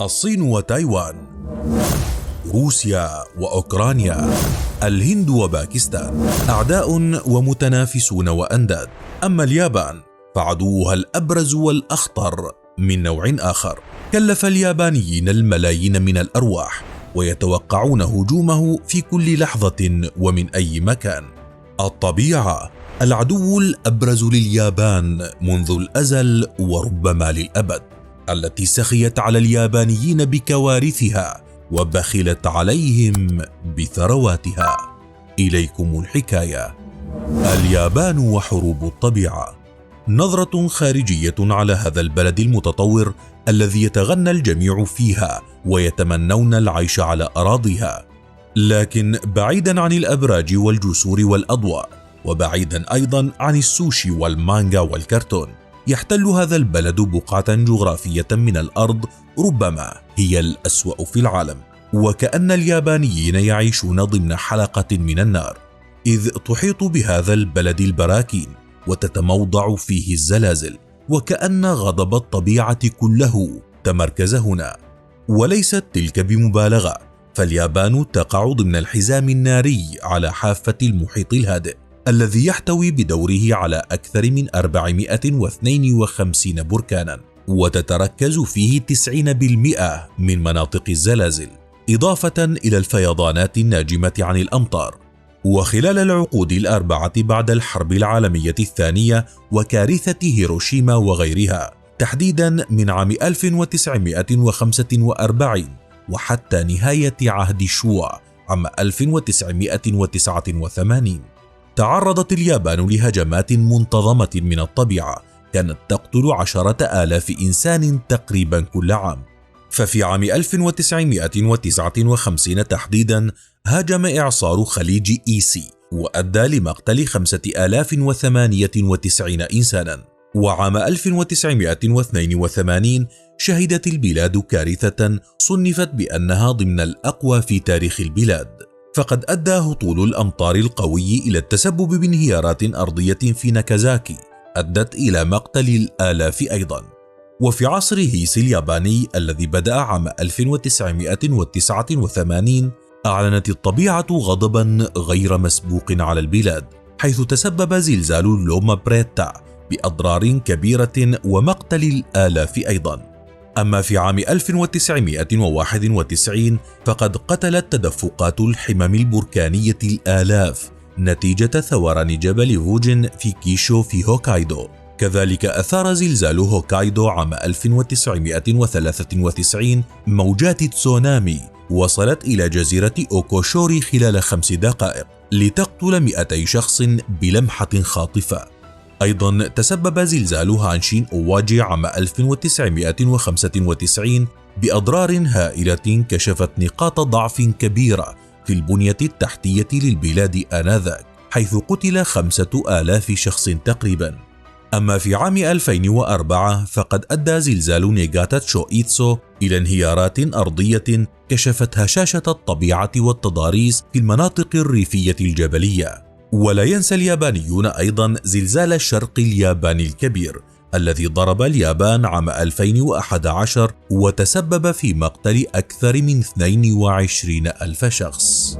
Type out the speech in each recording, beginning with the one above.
الصين وتايوان، روسيا وأوكرانيا، الهند وباكستان، أعداء ومتنافسون وأنداد. أما اليابان فعدوها الأبرز والأخطر من نوع آخر، كلف اليابانيين الملايين من الأرواح ويتوقعون هجومه في كل لحظة ومن أي مكان. الطبيعة العدو الأبرز لليابان منذ الأزل وربما للأبد، التي سخيت على اليابانيين بكوارثها وبخلت عليهم بثرواتها. إليكم الحكاية: اليابان وحروب الطبيعة. نظرة خارجية على هذا البلد المتطور الذي يتغنى الجميع فيها ويتمنون العيش على أراضيها، لكن بعيدا عن الأبراج والجسور والأضواء، وبعيدا أيضا عن السوشي والمانجا والكرتون، يحتل هذا البلد بقعة جغرافية من الأرض ربما هي الأسوأ في العالم، وكأن اليابانيين يعيشون ضمن حلقة من النار، إذ تحيط بهذا البلد البراكين وتتموضع فيه الزلازل، وكأن غضب الطبيعة كله تمركز هنا. وليست تلك بمبالغة، فاليابان تقع ضمن الحزام الناري على حافة المحيط الهادئ الذي يحتوي بدوره على أكثر من 452 بركانا، وتتركز فيه 90% من مناطق الزلازل، إضافة إلى الفيضانات الناجمة عن الأمطار. وخلال العقود الأربعة بعد الحرب العالمية الثانية وكارثة هيروشيما وغيرها، تحديدا من عام 1945 وحتى نهاية عهد شوا عام 1989، تعرضت اليابان لهجمات منتظمة من الطبيعة كانت تقتل 10,000 إنسان تقريبا كل عام. ففي عام 1959 تحديدا هاجم إعصار خليج إيسي وأدى لمقتل 5,098 إنسانا. وعام 1982 شهدت البلاد كارثة صنفت بأنها ضمن الأقوى في تاريخ البلاد، فقد أدى هطول الأمطار القوي إلى التسبب بانهيارات أرضية في ناكازاكي أدت إلى مقتل الآلاف أيضا. وفي عصر هيسي الياباني الذي بدأ عام 1989 أعلنت الطبيعة غضبا غير مسبوق على البلاد، حيث تسبب زلزال لوما بريتا بأضرار كبيرة ومقتل الآلاف أيضا. أما في عام 1991 فقد قتلت تدفقات الحمم البركانية الآلاف نتيجة ثوران جبل فوجن في كيشو في هوكايدو. كذلك أثار زلزال هوكايدو عام 1993 موجات تسونامي وصلت إلى جزيرة أوكوشوري خلال 5 دقائق لتقتل 200 شخص بلمحة خاطفة. أيضا تسبب زلزال هانشين أواجي عام 1995 بأضرار هائلة كشفت نقاط ضعف كبيرة في البنية التحتية للبلاد آنذاك، حيث قتل 5,000 شخص تقريبا. أما في عام 2004 فقد أدى زلزال نيغاتا تشوئيتسو إلى انهيارات أرضية كشفت هشاشة الطبيعة والتضاريس في المناطق الريفية الجبلية. ولا ينسى اليابانيون أيضا زلزال الشرق الياباني الكبير الذي ضرب اليابان عام 2011 وتسبب في مقتل أكثر من 22,000 شخص.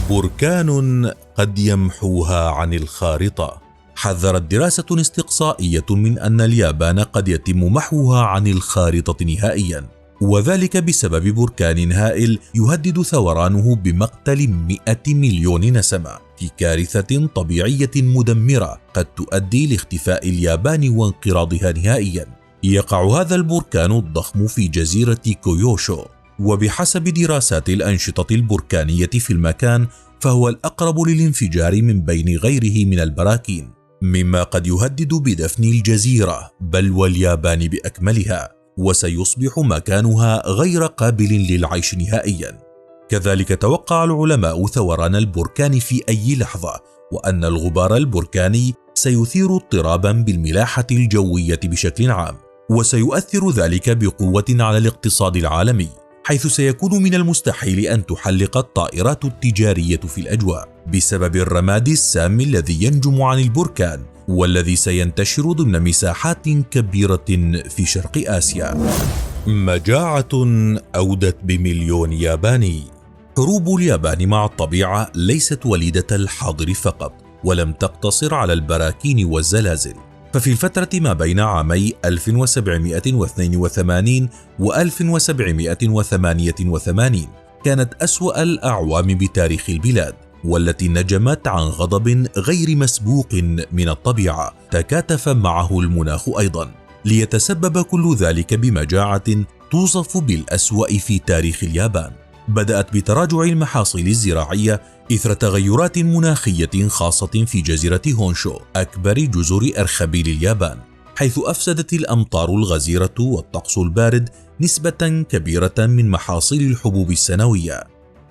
بركان قد يمحوها عن الخارطة. حذرت دراسة استقصائية من أن اليابان قد يتم محوها عن الخارطة نهائيا، وذلك بسبب بركان هائل يهدد ثورانه بمقتل 100 مليون نسمة في كارثة طبيعية مدمرة قد تؤدي لاختفاء اليابان وانقراضها نهائيا. يقع هذا البركان الضخم في جزيرة كويوشو، وبحسب دراسات الأنشطة البركانية في المكان فهو الأقرب للانفجار من بين غيره من البراكين، مما قد يهدد بدفن الجزيرة بل واليابان بأكملها، وسيصبح مكانها غير قابل للعيش نهائيا. كذلك توقع العلماء ثوران البركان في أي لحظة، وأن الغبار البركاني سيثير اضطرابا بالملاحة الجوية بشكل عام، وسيؤثر ذلك بقوة على الاقتصاد العالمي، حيث سيكون من المستحيل أن تحلق الطائرات التجارية في الأجواء بسبب الرماد السام الذي ينجم عن البركان، والذي سينتشر ضمن مساحات كبيرة في شرق آسيا. مجاعة أودت بمليون ياباني. حروب اليابان مع الطبيعة ليست وليدة الحاضر فقط، ولم تقتصر على البراكين والزلازل، ففي الفترة ما بين عامي 1782 و 1788 كانت أسوأ الأعوام بتاريخ البلاد، والتي نجمت عن غضب غير مسبوق من الطبيعة تكاتف معه المناخ أيضا، ليتسبب كل ذلك بمجاعة توصف بالأسوأ في تاريخ اليابان. بدأت بتراجع المحاصيل الزراعية إثر تغيرات مناخية خاصة في جزيرة هونشو، أكبر جزر أرخبيل اليابان، حيث أفسدت الأمطار الغزيرة والطقس البارد نسبة كبيرة من محاصيل الحبوب السنوية.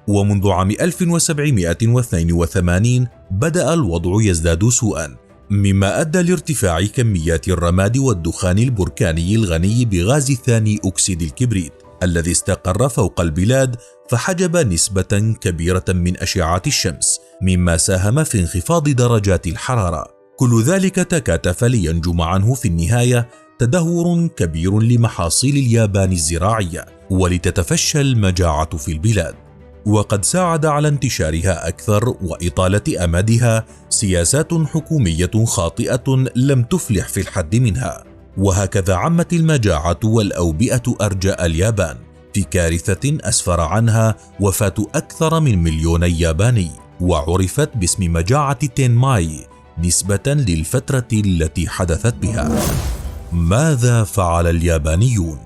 ومنذ عام 1782 بدأ الوضع يزداد سوءا، مما أدى لارتفاع كميات الرماد والدخان البركاني الغني بغاز ثاني أكسيد الكبريت الذي استقر فوق البلاد، فحجب نسبة كبيرة من أشعة الشمس، مما ساهم في انخفاض درجات الحرارة. كل ذلك تكاتف لينجم عنه في النهاية تدهور كبير لمحاصيل اليابان الزراعية، ولتتفشى المجاعة في البلاد. وقد ساعد على انتشارها أكثر وإطالة أمدها سياسات حكومية خاطئة لم تفلح في الحد منها. وهكذا عمت المجاعة والأوبئة أرجاء اليابان، في كارثة أسفر عنها وفاة أكثر من 2,000,000 ياباني، وعرفت باسم مجاعة تينماي نسبة للفترة التي حدثت بها. ماذا فعل اليابانيون؟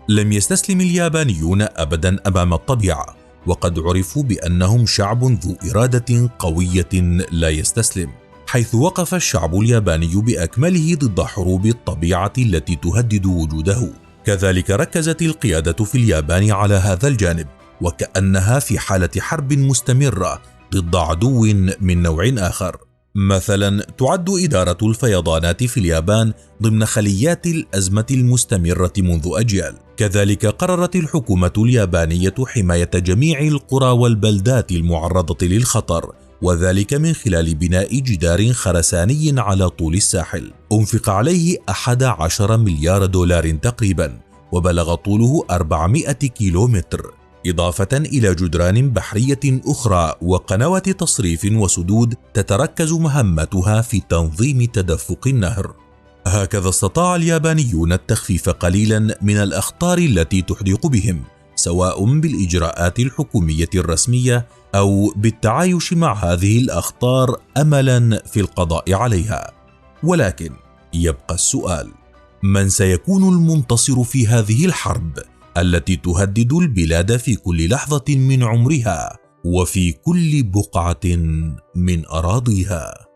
لم يستسلم اليابانيون أبدا أمام الطبيعة، وقد عرفوا بأنهم شعب ذو إرادة قوية لا يستسلم، حيث وقف الشعب الياباني بأكمله ضد حروب الطبيعة التي تهدد وجوده. كذلك ركزت القيادة في اليابان على هذا الجانب، وكأنها في حالة حرب مستمرة ضد عدو من نوع آخر. مثلا تعد إدارة الفيضانات في اليابان ضمن خليات الأزمة المستمرة منذ أجيال. كذلك قررت الحكومة اليابانية حماية جميع القرى والبلدات المعرضة للخطر، وذلك من خلال بناء جدار خرساني على طول الساحل أنفق عليه 11 مليار دولار تقريبا، وبلغ طوله 400 كيلومتر، إضافة إلى جدران بحرية أخرى وقنوات تصريف وسدود تتركز مهمتها في تنظيم تدفق النهر. هكذا استطاع اليابانيون التخفيف قليلا من الأخطار التي تحدق بهم، سواء بالإجراءات الحكومية الرسمية أو بالتعايش مع هذه الأخطار أملا في القضاء عليها. ولكن يبقى السؤال: من سيكون المنتصر في هذه الحرب التي تهدد البلاد في كل لحظة من عمرها وفي كل بقعة من أراضيها؟